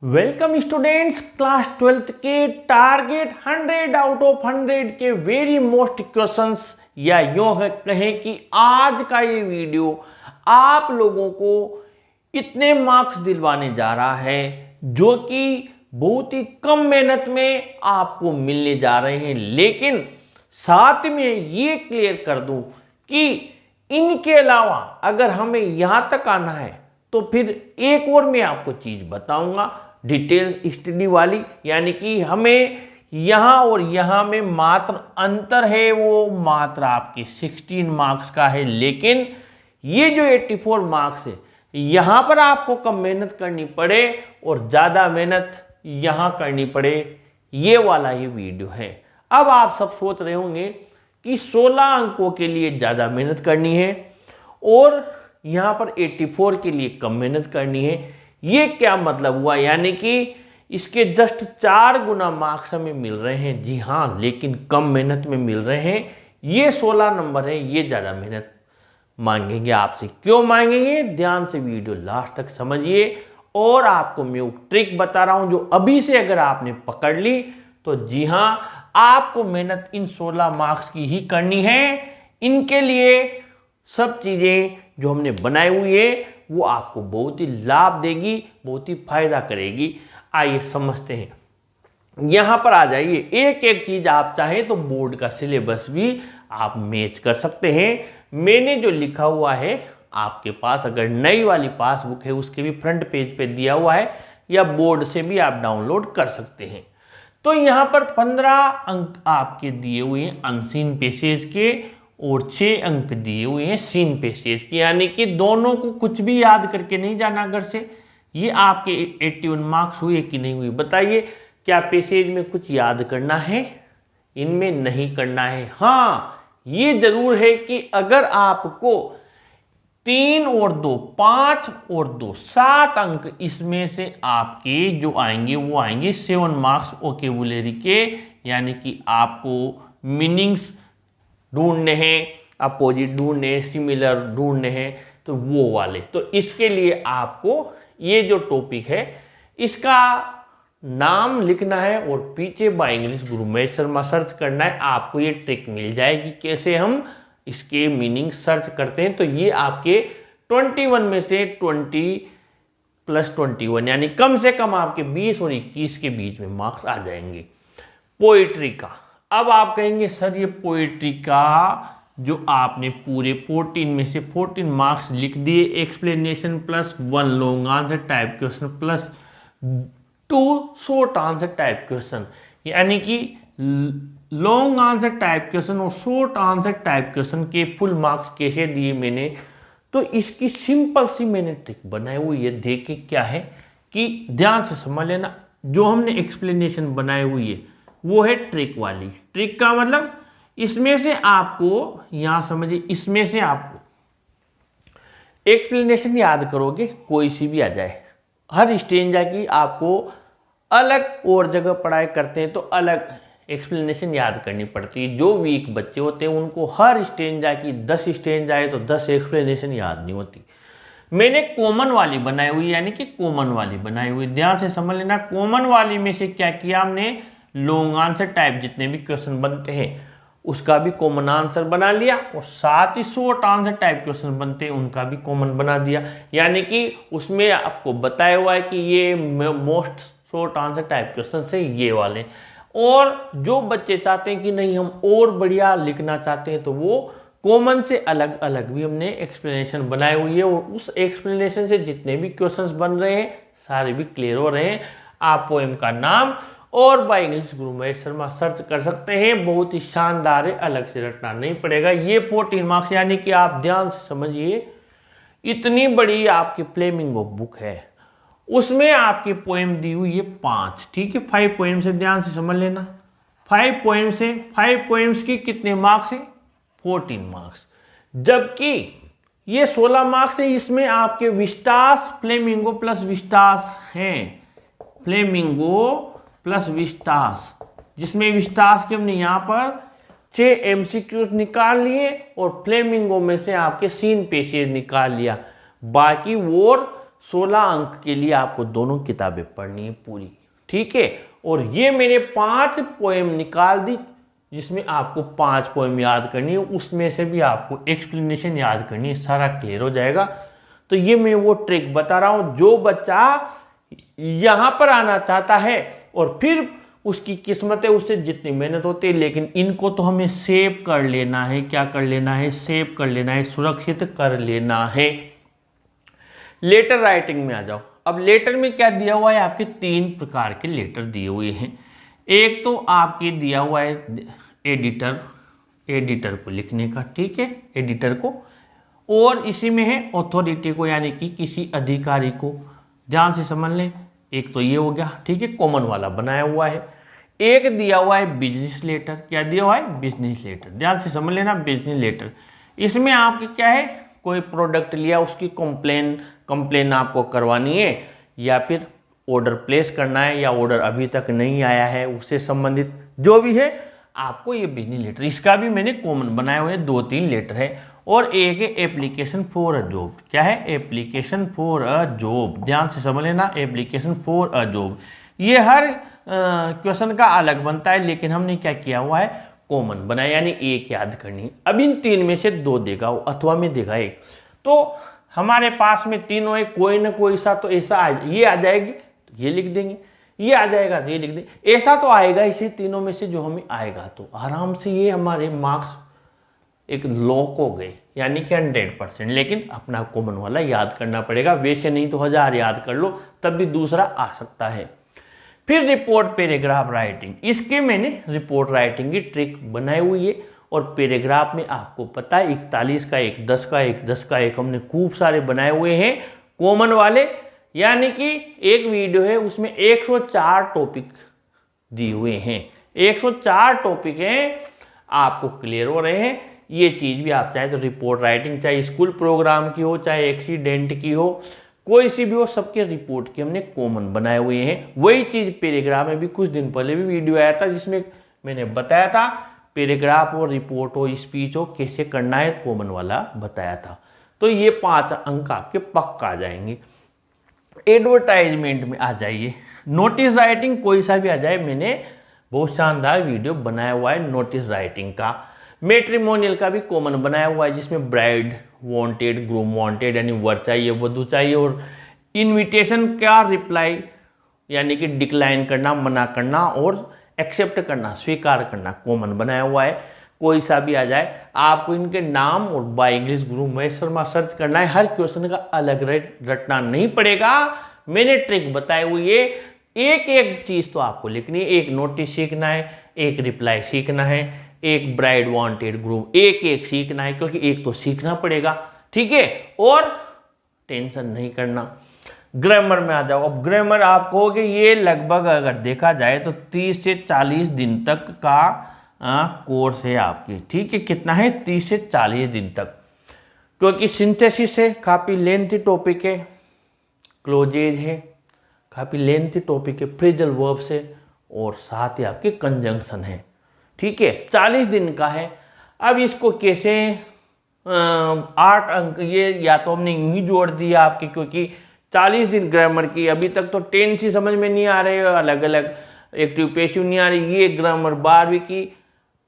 Welcome students, class 12th के target 100 out of 100 के very most questions या यूं कहें कि आज का ये वीडियो आप लोगों को इतने मार्क्स दिलवाने जा रहा है जो कि बहुत ही कम मेहनत में आपको मिलने जा रहे हैं। लेकिन साथ में ये क्लियर कर दूं कि इनके अलावा अगर हमें यहाँ तक आना है तो फिर एक और मैं आपको चीज़ बताऊंगा डिटेल स्टडी वाली, यानी कि हमें यहाँ और यहाँ में मात्र अंतर है, वो मात्र आपके 16 मार्क्स का है। लेकिन ये जो 84 मार्क्स है यहाँ पर आपको कम मेहनत करनी पड़े और ज़्यादा मेहनत यहाँ करनी पड़े, ये वाला ये वीडियो है। अब आप सब सोच रहे होंगे कि 16 अंकों के लिए ज़्यादा मेहनत करनी है और यहाँ पर 84 के लिए कम मेहनत करनी है। ये क्या मतलब हुआ? यानी कि इसके जस्ट 4 गुना मार्क्स हमें मिल रहे हैं। जी हाँ, लेकिन कम मेहनत में मिल रहे हैं। ये 16 नंबर है, ये ज़्यादा मेहनत मांगेंगे आपसे। क्यों मांगेंगे? ध्यान से वीडियो लास्ट तक समझिए। और आपको मैं एक ट्रिक बता रहा हूँ जो अभी से अगर आपने पकड़ ली तो जी हाँ, आपको मेहनत इन 16 मार्क्स की ही करनी है। इनके लिए सब चीज़ें जो हमने बनाई हुई है वो आपको बहुत ही लाभ देगी, बहुत ही फायदा करेगी। आइए समझते हैं। यहाँ पर आ जाइए। एक एक चीज़ आप चाहें तो बोर्ड का सिलेबस भी आप मैच कर सकते हैं। मैंने जो लिखा हुआ है आपके पास अगर नई वाली पासबुक है उसके भी फ्रंट पेज पे दिया हुआ है, या बोर्ड से भी आप डाउनलोड कर सकते हैं। तो यहाँ पर 15 अंक आपके दिए हुए हैं अनसीन पैसेज के और 6 अंक दिए हुए हैं सीन पैसेज के, यानी कि दोनों को कुछ भी याद करके नहीं जाना घर से। ये आपके 81 मार्क्स हुए कि नहीं हुए बताइए। क्या पैसेज में कुछ याद करना है? इनमें नहीं करना है। हाँ, ये जरूर है कि अगर आपको 3 और 2 5 और 2 7 अंक इसमें से आपके जो आएंगे वो आएंगे 7 मार्क्स वोकैबुलरी के, यानी कि आपको मीनिंग्स ढूंढने हैं, अपोजिट ढूंढने हैं, सिमिलर ढूंढने हैं, तो वो वाले। तो इसके लिए आपको ये जो टॉपिक है इसका नाम लिखना है और पीछे by English Guru Mahesh Sharma search करना है। आपको ये ट्रिक मिल जाएगी कैसे हम इसके मीनिंग सर्च करते हैं। तो ये आपके 21 में से 20 + 21 यानी कम से कम आपके 20 और 21 के बीच में मार्क्स आ जाएंगे। पोइट्री का अब आप कहेंगे सर ये पोइट्री का जो आपने पूरे 14 में से 14 मार्क्स लिख दिए, explanation plus 1 long answer type question plus 2 short answer type question, यानी कि लॉन्ग आंसर टाइप क्वेश्चन और शॉर्ट आंसर टाइप क्वेश्चन के फुल मार्क्स कैसे दिए मैंने, तो इसकी सिंपल सी मैंने ट्रिक बनाई हुई है। देखिए क्या है कि ध्यान से समझ लेना। जो हमने एक्सप्लेनेशन बनाई हुई है वो है ट्रिक वाली। ट्रिक का मतलब इसमें से आपको यहां समझिए, इसमें से आपको एक्सप्लेनेशन याद करोगे कोई सी भी आ जाए। हर स्टेंजा की आपको अलग और जगह पढ़ाई करते हैं तो अलग एक्सप्लेनेशन याद करनी पड़ती है। जो वीक बच्चे होते हैं उनको हर स्टेंजा की 10 स्टेंजा है तो 10 एक्सप्लेनेशन याद नहीं होती। मैंने कॉमन वाली बनाई हुई, यानी कि कॉमन वाली बनाई हुई। ध्यान से समझ लेना। कॉमन वाली में से क्या किया हमने, लॉन्ग आंसर टाइप जितने भी क्वेश्चन बनते हैं उसका भी कॉमन आंसर बना लिया और साथ ही शॉर्ट आंसर टाइप क्वेश्चन बनते हैं उनका भी कॉमन बना दिया। यानी कि उसमें आपको बताया हुआ है कि ये most short answer type question से ये वाले। और जो बच्चे चाहते हैं कि नहीं हम और बढ़िया लिखना चाहते हैं तो वो कॉमन से अलग अलग भी हमने एक्सप्लेनेशन बनाई हुई है और उस एक्सप्लेनेशन से जितने भी क्वेश्चंस बन रहे हैं सारे भी क्लियर हो रहे हैं। आप पोएम का नाम और by English Guru Mahesh Sharma search कर सकते हैं। बहुत ही शानदार है, अलग से रटना नहीं पड़ेगा। ये 14 मार्क्स, यानी कि आप ध्यान से समझिए, इतनी बड़ी आपकी फ्लेमिंगो बुक है, उसमें आपकी पोएम दी हुई है 5। ठीक है, 5 पोएम से ध्यान से समझ लेना। 5 पोएम से 5 पोएम्स की कितने मार्क्स है? 14 मार्क्स। जबकि ये 16 मार्क्स है, इसमें आपके विस्टास फ्लेमिंगो प्लस विस्टास हैं। फ्लेमिंगो प्लस विस्टास, जिसमें विस्टास के हमने यहाँ पर 6 MCQs निकाल लिए और फ्लेमिंगो में से आपके सीन पैसेज निकाल लिया। बाकी वो 16 अंक के लिए आपको दोनों किताबें पढ़नी है पूरी, ठीक है। और ये मैंने 5 पोएम निकाल दी जिसमें आपको 5 पोएम याद करनी है, उसमें से भी आपको एक्सप्लेनेशन याद करनी है, सारा क्लियर हो जाएगा। तो ये मैं वो ट्रिक बता रहा हूँ, जो बच्चा यहाँ पर आना चाहता है और फिर उसकी किस्मत है, उससे जितनी मेहनत होती है, लेकिन इनको तो हमें सेव कर लेना है। क्या कर लेना है? सेव कर लेना है, सुरक्षित कर लेना है। लेटर राइटिंग में आ जाओ। अब लेटर में क्या दिया हुआ है? आपके 3 प्रकार के लेटर दिए हुए हैं। एक तो आपके दिया हुआ है एडिटर को लिखने का, ठीक है, एडिटर को। और इसी में है अथॉरिटी को, यानी कि किसी अधिकारी को। ध्यान से समझ लें, एक तो ये हो गया, ठीक है, कॉमन वाला बनाया हुआ है। एक दिया हुआ है बिजनेस लेटर। क्या दिया हुआ है? Business letter. ध्यान से समझ लेना, बिजनेस लेटर। इसमें आपकी क्या है? कोई प्रोडक्ट लिया, उसकी कंप्लेन आपको करवानी है, या फिर ऑर्डर प्लेस करना है, या ऑर्डर अभी तक नहीं आया है, उससे संबंधित जो भी है आपको ये बिजनेस लेटर। इसका भी मैंने कॉमन बनाए हुए 2-3 लेटर है। और एक है एप्लीकेशन फॉर अ जॉब। क्या है? Application for a job. ध्यान से समझ लेना, एप्लीकेशन फॉर अ जॉब। ये हर क्वेश्चन का अलग बनता है, लेकिन हमने क्या किया हुआ है? कॉमन बनाया, यानी एक याद करनी है। अब इन 3 में से 2 देगा अथवा में देगा 1। तो हमारे पास में तीनों है, कोई ना कोई सा तो ऐसा ये आ जाएगी तो ये लिख देंगे, ये आ जाएगा तो ये लिख देंगे। ऐसा तो आएगा इसी तीनों में से जो हमें आएगा, तो आराम से ये हमारे मार्क्स एक लॉक हो गए, यानी कि 100%। लेकिन अपना कॉमन वाला याद करना पड़ेगा, वैसे नहीं तो 1000 याद कर लो तब भी दूसरा आ सकता है। फिर रिपोर्ट पैराग्राफ राइटिंग। इसके मैंने रिपोर्ट राइटिंग की ट्रिक बनाई हुई है। और पैराग्राफ में आपको पता है 41 का 1, 10 का 1, 10 का 1 हमने खूब सारे बनाए हुए हैं कॉमन वाले। यानी कि एक वीडियो है उसमें 104 टॉपिक दिए हुए हैं, 104 टॉपिक हैं, आपको क्लियर हो रहे हैं। ये चीज़ भी आप चाहे तो रिपोर्ट राइटिंग, चाहे स्कूल प्रोग्राम की हो, चाहे एक्सीडेंट की हो, कोई सी भी हो, सबके रिपोर्ट के हमने कॉमन बनाए हुए हैं। वही चीज़ पैराग्राफ में भी कुछ दिन पहले भी वीडियो आया था जिसमें मैंने बताया था पैराग्राफ हो, रिपोर्ट हो, स्पीच हो, कैसे करना है, कॉमन वाला बताया था। तो ये 5 अंक आपके पक्का आ जाएंगे। एडवर्टाइजमेंट में आ जाइए, नोटिस राइटिंग कोई सा भी आ जाए, मैंने बहुत शानदार वीडियो बनाया हुआ है नोटिस राइटिंग का। मैट्रिमोनियल का भी कॉमन बनाया हुआ है जिसमें ब्राइड वांटेड, ग्रूम वांटेड, यानी वर चाहिए, वधू चाहिए, और इनविटेशन का रिप्लाई, यानी कि डिक्लाइन करना, मना करना, और एक्सेप्ट करना, स्वीकार करना, कॉमन बनाया हुआ है। कोई सा भी आ जाए, आपको इनके नाम और by English Guru Mahesh Sharma search करना है। हर क्वेश्चन का अलग रटना नहीं पड़ेगा, मैंने ट्रिक बताई हुई है। एक एक चीज़ तो आपको लिखनी है, एक नोटिस सीखना है, एक रिप्लाई सीखना है, एक ब्राइड वांटेड ग्रूम, एक एक सीखना है, क्योंकि एक तो सीखना पड़ेगा, ठीक है। और टेंशन नहीं करना। ग्रामर में आ जाओ। अब ग्रामर आप कहोगे ये लगभग अगर देखा जाए तो 30 से 40 दिन तक का कोर्स है आपकी, ठीक है। कितना है? 30 से 40 दिन तक, क्योंकि सिंथेसिस है, काफ़ी लेंथी टॉपिक है, क्लोजेज है, काफ़ी लेंथी टॉपिक है, फ्रेजल वर्ब्स है, और साथ ही आपके कंजंक्शन है, ठीक है। 40 दिन का है। अब इसको कैसे 8 अंक, ये या तो हमने यूं ही जोड़ दिया आपके, क्योंकि 40 दिन ग्रामर की, अभी तक तो टेंस ही समझ में नहीं आ रहे, अलग अलग एक्टिव पैसिव नहीं आ रही, ये ग्रामर 12वीं की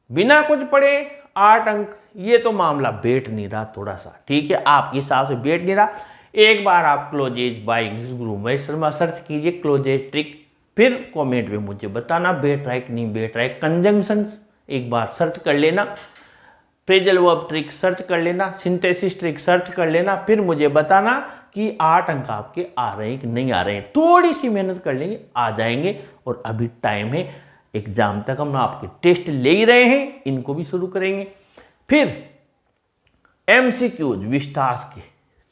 बिना कुछ पढ़े 8 अंक, ये तो मामला बैठ नहीं रहा थोड़ा सा, ठीक है, आपके हिसाब से बैठ नहीं रहा। एक बार आप closes by English Guru Mahesh Sharma search कीजिए, क्लोजेज ट्रिक, फिर कमेंट में मुझे बताना बैठ रहा है कि नहीं बैठ रहा है। कंजंक्शन एक बार सर्च कर लेना, फ्रेजल वर्ब ट्रिक सर्च कर लेना, सिंथेसिस ट्रिक सर्च कर लेना, फिर मुझे बताना कि 8 अंक आपके आ रहे हैं कि नहीं आ रहे हैं। थोड़ी सी मेहनत कर लेंगे, आ जाएंगे। और अभी टाइम है, एग्जाम तक हम आपके टेस्ट ले ही रहे हैं, इनको भी शुरू करेंगे। फिर MCQs विस्तार के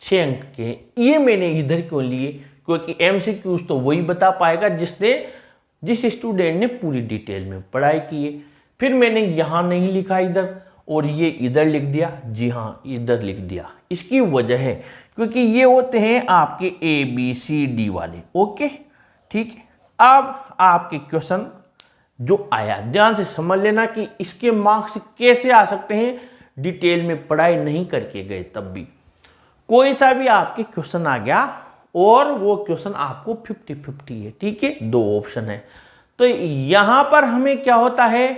6 अंक के, ये मैंने इधर क्यों लिए? क्योंकि MCQs तो वही बता पाएगा जिस स्टूडेंट ने पूरी डिटेल में पढ़ाई की है। फिर मैंने यहाँ नहीं लिखा इधर, और ये इधर लिख दिया। जी हाँ, इधर लिख दिया। इसकी वजह है क्योंकि ये होते हैं आपके ABCD वाले, ओके, ठीक है। अब आपके क्वेश्चन जो आया, ध्यान से समझ लेना कि इसके मार्क्स कैसे आ सकते हैं। डिटेल में पढ़ाई नहीं करके गए तब भी कोई सा भी आपके क्वेश्चन आ गया और वो क्वेश्चन आपको 50-50 है, ठीक है, 2 ऑप्शन है। तो यहाँ पर हमें क्या होता है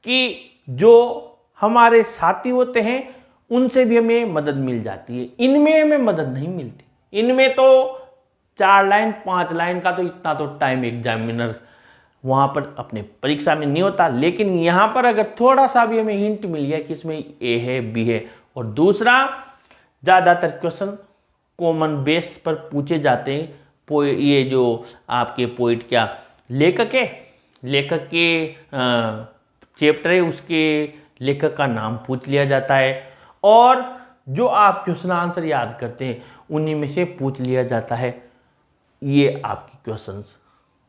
कि जो हमारे साथी होते हैं उनसे भी हमें मदद मिल जाती है, इनमें हमें मदद नहीं मिलती। इनमें तो 4 लाइन 5 लाइन का तो इतना तो टाइम एग्जामिनर वहाँ पर अपने परीक्षा में नहीं होता, लेकिन यहाँ पर अगर थोड़ा सा भी हमें हिंट मिल गया कि इसमें ए है बी है, और दूसरा ज़्यादातर क्वेश्चन कॉमन बेस पर पूछे जाते हैं। ये जो आपके पोइट क्या लेखक के चैप्टर है उसके लेखक का नाम पूछ लिया जाता है, और जो आप क्वेश्चन आंसर याद करते हैं उन्हीं में से पूछ लिया जाता है ये आपके क्वेश्चंस।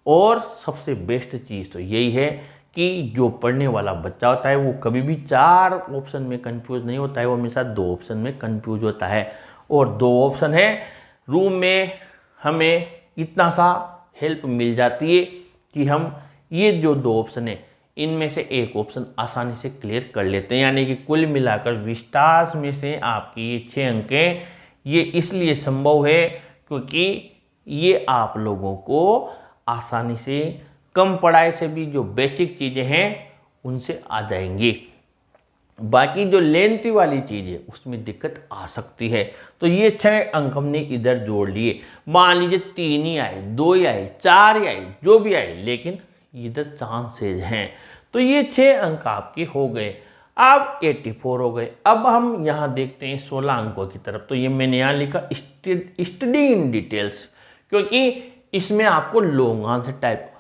और सबसे बेस्ट चीज़ तो यही है कि जो पढ़ने वाला बच्चा होता है वो कभी भी 4 ऑप्शन में कंफ्यूज नहीं होता है, वो हमेशा 2 ऑप्शन में कंफ्यूज होता है। और 2 ऑप्शन है, रूम में हमें इतना सा हेल्प मिल जाती है कि हम ये जो 2 ऑप्शन है इनमें से एक ऑप्शन आसानी से क्लियर कर लेते हैं। यानी कि कुल मिलाकर विस्तार में से आपकी ये 6 अंक हैं, ये इसलिए संभव है क्योंकि ये आप लोगों को आसानी से कम पढ़ाई से भी जो बेसिक चीज़ें हैं उनसे आ जाएंगी। बाकी जो लेंथी वाली चीज़ है उसमें दिक्कत आ सकती है। तो ये 6 अंक हमने इधर जोड़ लिए। मान लीजिए 3 ही आए, 2 ही आए, 4 ही आए, जो भी आए, लेकिन इधर चांसेज हैं। तो ये 6 अंक आपके हो गए। अब 84 हो गए। अब हम यहाँ देखते हैं 16 अंकों की तरफ। तो ये मैंने यहाँ लिखा स्टडी इन डिटेल्स, क्योंकि इसमें आपको लॉन्ग आंसर टाइप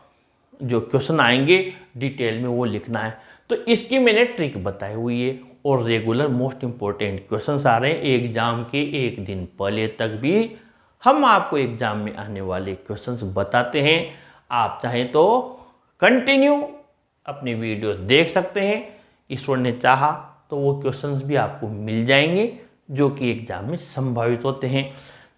जो क्वेश्चन आएंगे डिटेल में वो लिखना है। तो इसकी मैंने ट्रिक बताई हुई है, और रेगुलर मोस्ट इंपॉर्टेंट क्वेश्चंस आ रहे हैं एग्जाम के 1 दिन पहले तक भी हम आपको एग्जाम में आने वाले क्वेश्चंस बताते हैं। आप चाहें तो कंटिन्यू अपनी वीडियो देख सकते हैं, ईश्वर ने चाहा तो वो क्वेश्चंस भी आपको मिल जाएंगे जो कि एग्जाम में संभावित होते हैं।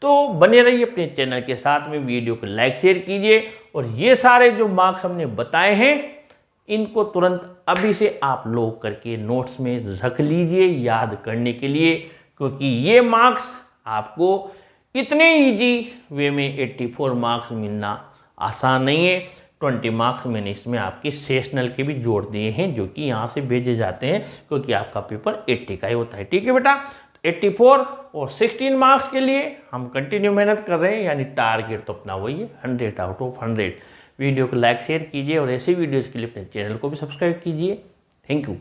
तो बने रहिए अपने चैनल के साथ में, वीडियो को लाइक शेयर कीजिए, और ये सारे जो मार्क्स हमने बताए हैं इनको तुरंत अभी से आप लोग करके नोट्स में रख लीजिए याद करने के लिए, क्योंकि ये मार्क्स आपको इतने इजी वे में 84 मार्क्स मिलना आसान नहीं है। 20 मार्क्स मैंने इसमें आपके सेशनल के भी जोड़ दिए हैं जो कि यहाँ से भेजे जाते हैं, क्योंकि आपका पेपर 80 का ही होता है, ठीक है बेटा। 84 और 16 मार्क्स के लिए हम कंटिन्यू मेहनत कर रहे हैं, यानी टारगेट तो अपना वही है 100 आउट ऑफ 100। वीडियो को लाइक शेयर कीजिए और ऐसे वीडियोज़ के लिए अपने चैनल को भी सब्सक्राइब कीजिए। Thank you.